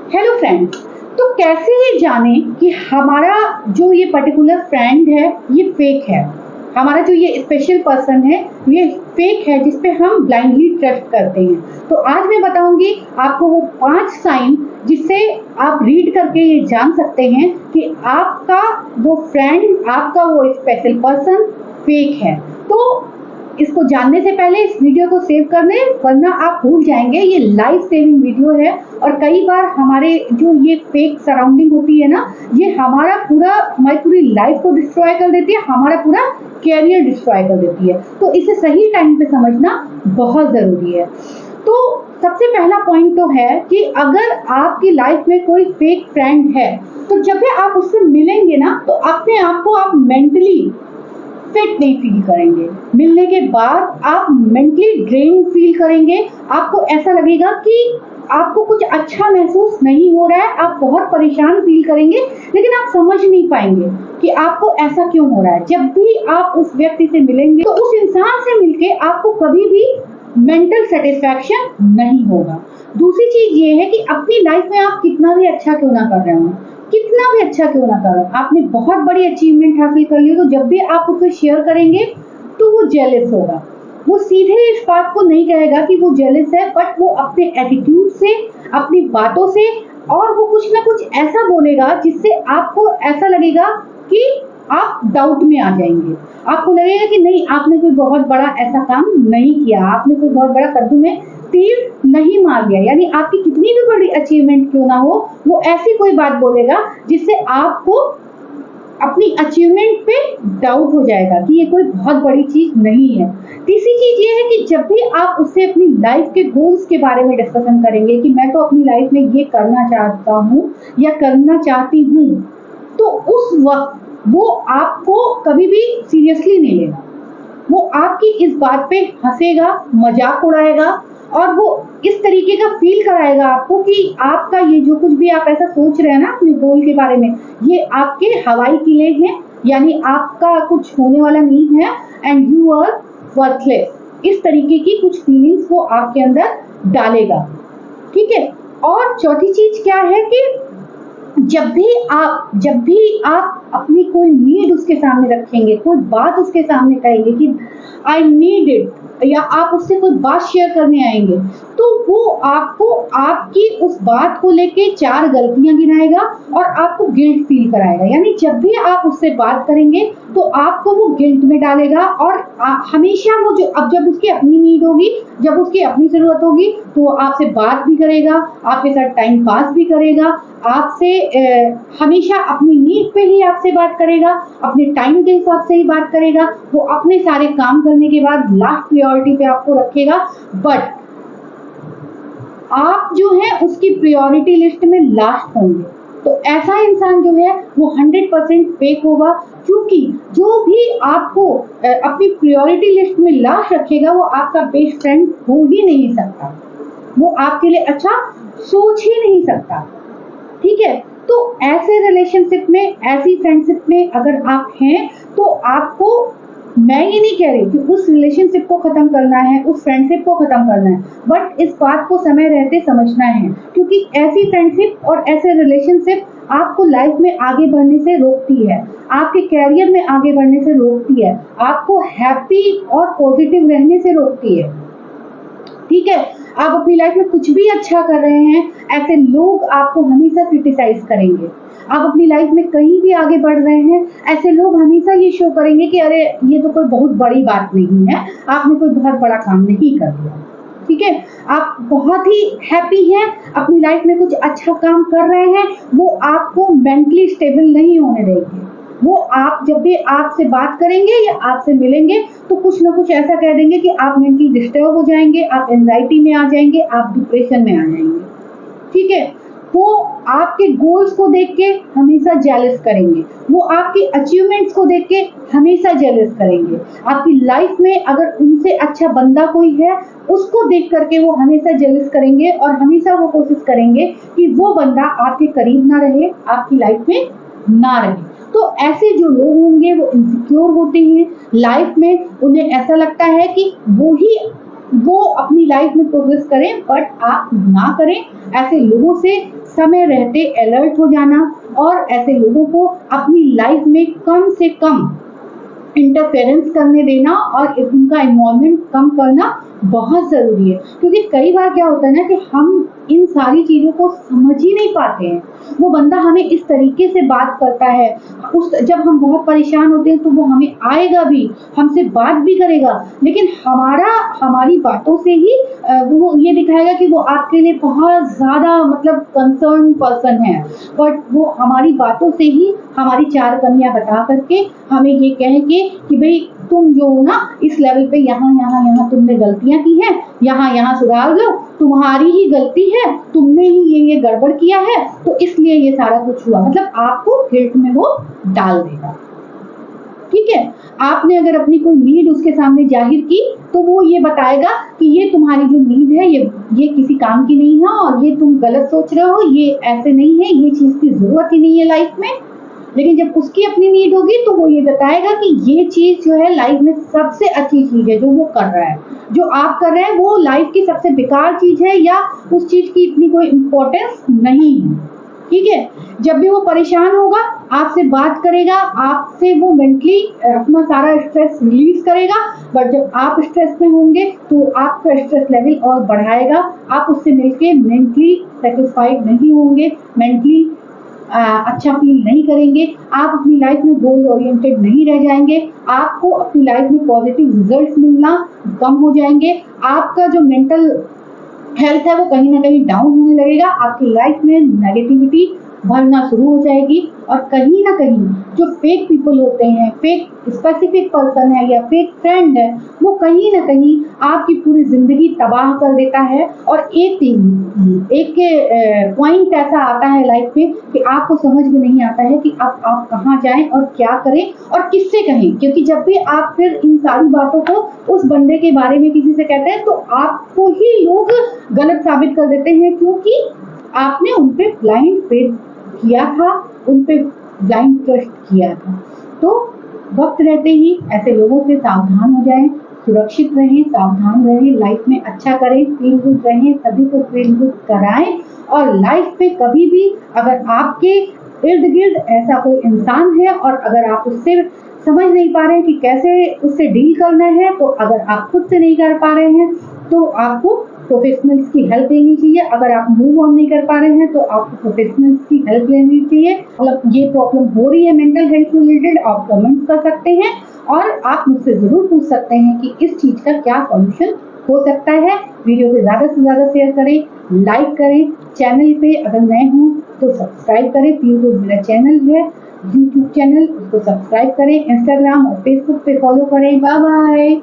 Hello friends. तो कैसे ये जाने कि हमारा जो ये पर्टिकुलर फ्रेंड है ये फेक है, हमारा जो ये स्पेशल पर्सन है ये फेक है जिसपे हम ब्लाइंडली ट्रस्ट करते हैं। तो आज मैं बताऊंगी आपको वो 5 साइन जिससे आप रीड करके ये जान सकते हैं कि आपका वो फ्रेंड, आपका वो स्पेशल पर्सन फेक है। तो इसको जानने से पहले इस वीडियो को सेव कर लें, वरना आप भूल जाएंगे। ये लाइफ सेविंग वीडियो है और कई बार हमारे जो ये फेक सराउंडिंग होती है ना, ये हमारी पूरी लाइफ को डिस्ट्रॉय कर देती है, हमारा पूरा कैरियर डिस्ट्रॉय कर देती है। तो इसे सही टाइम पे समझना बहुत जरूरी है। तो सबसे पहला पॉइंट तो है कि अगर आपकी लाइफ में कोई फेक फ्रेंड है तो जब भी आप उससे मिलेंगे ना तो अपने आप को आप मेंटली फिट नहीं फील करेंगे। मिलने के बाद आप मेंटली ड्रेन फील करेंगे। आपको ऐसा लगेगा कि आपको कुछ अच्छा महसूस नहीं हो रहा है, आप बहुत परेशान फील करेंगे, लेकिन आप समझ नहीं पाएंगे कि आपको ऐसा क्यों हो रहा है। जब भी आप उस व्यक्ति से मिलेंगे तो उस इंसान से मिलके आपको कभी भी मेंटल सेटिस्फैक्शन नहीं होगा। दूसरी चीज ये है कि अपनी लाइफ में आप कितना भी अच्छा क्यों ना कर रहे हो, कितना भी अच्छा क्यों ना करो, आपने बहुत बड़ी अचीवमेंट हासिल कर ली, तो जब भी आप उसको शेयर करेंगे तो वो जेलस होगा। वो सीधे इस बात को नहीं कहेगा कि वो जेलस है, बट वो अपने एटीट्यूड से, अपनी बातों से, और वो कुछ ना कुछ ऐसा बोलेगा जिससे आपको ऐसा लगेगा कि आप डाउट में आ जाएंगे। आपको लगेगा कि नहीं, आपने कोई बहुत बड़ा ऐसा काम नहीं किया, आपने कोई बहुत बड़ा कद्दू में तीर नहीं मार दिया। यानी आपकी कितनी भी बड़ी अचीवमेंट क्यों ना हो, वो ऐसी कोई बात बोलेगा जिससे आपको अपनी अचीवमेंट पे डाउट हो जाएगा कि ये कोई बहुत बड़ी चीज नहीं है। तीसरी चीज ये है कि जब भी आप उससे अपनी लाइफ के गोल्स के बारे में डिस्कशन करेंगे कि मैं तो अपनी लाइफ में ये करना चाहता हूँ या करना चाहती हूँ, तो उस वक्त वो आपको कभी भी सीरियसली नहीं लेगा। वो आपकी इस बात पे हंसेगा, मजाक उड़ाएगा और वो इस तरीके का फील कराएगा आपको कि आपका ये जो कुछ भी आप ऐसा सोच रहे हैं ना अपने गोल के बारे में, ये आपके हवाई किले हैं, यानी आपका कुछ होने वाला नहीं है, एंड यू आर वर्थलेस। इस तरीके की कुछ फीलिंग्स वो आपके अंदर डालेगा। ठीक है। और चौथी चीज क्या है कि जब भी आप अपनी कोई नीड उसके सामने रखेंगे, कोई बात उसके सामने कहेंगे कि आई नीड इट, या आप उससे कोई बात शेयर करने आएंगे, तो वो आपको आपकी उस बात को लेके 4 गलतियां गिनाएगा और आपको गिल्ट फील कराएगा। यानी जब भी आप उससे बात करेंगे तो आपको वो गिल्ट में डालेगा और हमेशा वो जब उसकी अपनी नीड होगी, जब उसकी अपनी जरूरत होगी, तो वो आपसे बात भी करेगा, आपके साथ टाइम पास भी करेगा, आपसे हमेशा अपनी नीड पे ही आपसे बात करेगा, अपने टाइम के हिसाब से ही बात करेगा। वो अपने सारे काम करने के बाद लास्ट प्रायोरिटी पे आपको रखेगा, बट आप जो है उसकी प्रायोरिटी लिस्ट में लास्ट होंगे। तो ऐसा इंसान जो है वो 100% फेक होगा, क्योंकि जो भी आपको अपनी प्रायोरिटी लिस्ट में लास्ट रखेगा वो आपका बेस्ट फ्रेंड हो ही नहीं सकता, वो आपके लिए अच्छा सोच ही नहीं सकता। ठीक है। तो ऐसे रिलेशनशिप में, ऐसी फ्रेंडशिप में अगर आप हैं तो आपको, मैं ये नहीं कह रही कि उस रिलेशनशिप को खत्म करना है, उस फ्रेंडशिप को खत्म करना है, बट इस बात को समय रहते समझना है, क्योंकि ऐसी फ्रेंडशिप और ऐसे रिलेशनशिप आपको लाइफ में आगे बढ़ने से रोकती है, आपके कैरियर में आगे बढ़ने से रोकती है, आपको हैप्पी और पॉजिटिव रहने से रोकती है। ठीक है। आप अपनी लाइफ में कुछ भी अच्छा कर रहे हैं, ऐसे लोग आपको हमेशा क्रिटिसाइज करेंगे। आप अपनी लाइफ में कहीं भी आगे बढ़ रहे हैं, ऐसे लोग हमेशा ये शो करेंगे कि अरे ये तो कोई बहुत बड़ी बात नहीं है, आपने कोई बहुत बड़ा काम नहीं कर दिया। ठीक है। आप बहुत ही हैप्पी हैं, अपनी लाइफ में कुछ अच्छा काम कर रहे हैं, वो आपको मेंटली स्टेबल नहीं होने देंगे। वो आप जब भी आपसे बात करेंगे या आपसे मिलेंगे तो कुछ ना कुछ ऐसा कह देंगे कि आप मेंटली डिस्टर्ब हो जाएंगे, आप एंजाइटी में आ जाएंगे, आप डिप्रेशन में आ जाएंगे। ठीक है। वो आपके गोल्स को देख के हमेशा जेलस करेंगे, वो आपकी अचीवमेंट्स को देख के हमेशा जेलस करेंगे। आपकी लाइफ में अगर उनसे अच्छा बंदा कोई है, उसको देख करके वो हमेशा जेलस करेंगे और हमेशा वो कोशिश करेंगे कि वो बंदा आपके करीब ना रहे, आपकी लाइफ में ना रहे। तो ऐसे जो लोग होंगे वो इनसिक्योर होते हैं लाइफ में, उन्हें ऐसा लगता है कि वो ही वो अपनी लाइफ में प्रोग्रेस करें, बट आप ना करें। ऐसे लोगों से समय रहते अलर्ट हो जाना और ऐसे लोगों को अपनी लाइफ में कम से कम इंटरफेरेंस करने देना और उनका इन्वॉल्वमेंट कम करना बहुत जरूरी है। क्योंकि कई बार क्या होता है ना कि हम इन सारी चीजों को समझ ही नहीं पाते हैं। वो बंदा हमें इस तरीके से बात करता है, जब हम बहुत परेशान होते हैं तो वो हमें आएगा भी, हमसे बात भी करेगा, लेकिन हमारी बातों से ही वो ये दिखाएगा कि वो आपके लिए बहुत ज्यादा मतलब कंसर्न पर्सन है, बट वो हमारी बातों से ही हमारी चार कमियां बता करके हमें ये कहेंगे कि भाई तुम जो हो ना इस लेवल पे यहाँ तुमने गलतियां की हैं, यहाँ सुधार लो, तुम्हारी ही गलती है, तुमने ही ये गड़बड़ किया है, तो इसलिए ये सारा कुछ हुआ। मतलब आपको गिल्ट में वो डाल देगा। ठीक है, आपने अगर अपनी कोई नीड उसके सामने जाहिर की तो वो ये बताएगा कि ये तुम्हारी जो नीड है ये किसी काम की नहीं है और ये तुम गलत सोच रहे हो, ये ऐसे नहीं है, ये चीज की जरूरत ही नहीं है लाइफ में। लेकिन जब उसकी अपनी नीड होगी तो वो ये बताएगा कि ये चीज जो है लाइफ में सबसे अच्छी चीज है जो वो कर रहा है, जो आप कर रहे हैं वो लाइफ की सबसे बेकार चीज है या उस चीज की इतनी कोई इम्पोर्टेंस नहीं है। ठीक है, जब भी वो परेशान होगा आपसे बात करेगा, आपसे वो मेंटली अपना सारा स्ट्रेस रिलीज करेगा, बट जब आप स्ट्रेस में होंगे तो आपका स्ट्रेस लेवल और बढ़ाएगा, आप उससे मिलके मेंटली सेटिस्फाइड नहीं होंगे, मेंटली अच्छा फील नहीं करेंगे, आप अपनी लाइफ में गोल ओरिएंटेड नहीं रह जाएंगे, आपको अपनी लाइफ में पॉजिटिव रिजल्ट्स मिलना कम हो जाएंगे, आपका जो मेंटल हेल्थ है वो कहीं ना कहीं डाउन होने लगेगा, आपकी लाइफ में नेगेटिविटी भरना शुरू हो जाएगी और कहीं ना कहीं जो फेक पीपल होते हैं, फेक स्पेसिफिक पर्सन है या फेक फ्रेंड है, वो कहीं ना कहीं आपकी पूरी जिंदगी तबाह कर देता है। और एक पॉइंट ऐसा आता है लाइफ में कि आपको समझ में नहीं आता है कि अब आप कहाँ जाएं और क्या करें और किससे कहें, क्योंकि जब भी आप फिर इन सारी बातों को उस बंदे के बारे में किसी से कहते हैं तो आपको ही लोग गलत साबित कर देते हैं, क्योंकि आपने उन पे ब्लाइंड फेथ किया था, उन पे ब्लाइंड ट्रस्ट किया था। तो वक्त रहते ही ऐसे लोगों से सावधान हो जाएं, सुरक्षित रहें, सावधान रहें, लाइफ में अच्छा करें, फील गुड रहें, सभी को फील गुड कराएं। और लाइफ पे कभी भी अगर आपके इर्द गिर्द ऐसा कोई इंसान है और अगर आप उससे समझ नहीं पा रहे हैं कि कैसे उससे डील करना है, तो अगर आप खुद से नहीं कर पा रहे हैं तो आपको प्रोफेशनल्स की हेल्प लेनी चाहिए। अगर आप मूव ऑन नहीं कर पा रहे हैं तो आपको प्रोफेशनल्स की हेल्प लेनी चाहिए। मतलब ये प्रॉब्लम हो रही है मेंटल हेल्थ से रिलेटेड, आप कमेंट कर सकते हैं और आप मुझसे जरूर पूछ सकते हैं कि इस चीज का क्या सॉल्यूशन हो सकता है। वीडियो को ज्यादा से ज्यादा शेयर करें, लाइक करें, चैनल पे अगर नए हों तो सब्सक्राइब करें। फील गुड मेरा चैनल है, यूट्यूब चैनल, उसको सब्सक्राइब करें, इंस्टाग्राम और फेसबुक पे फॉलो करें। Bye bye.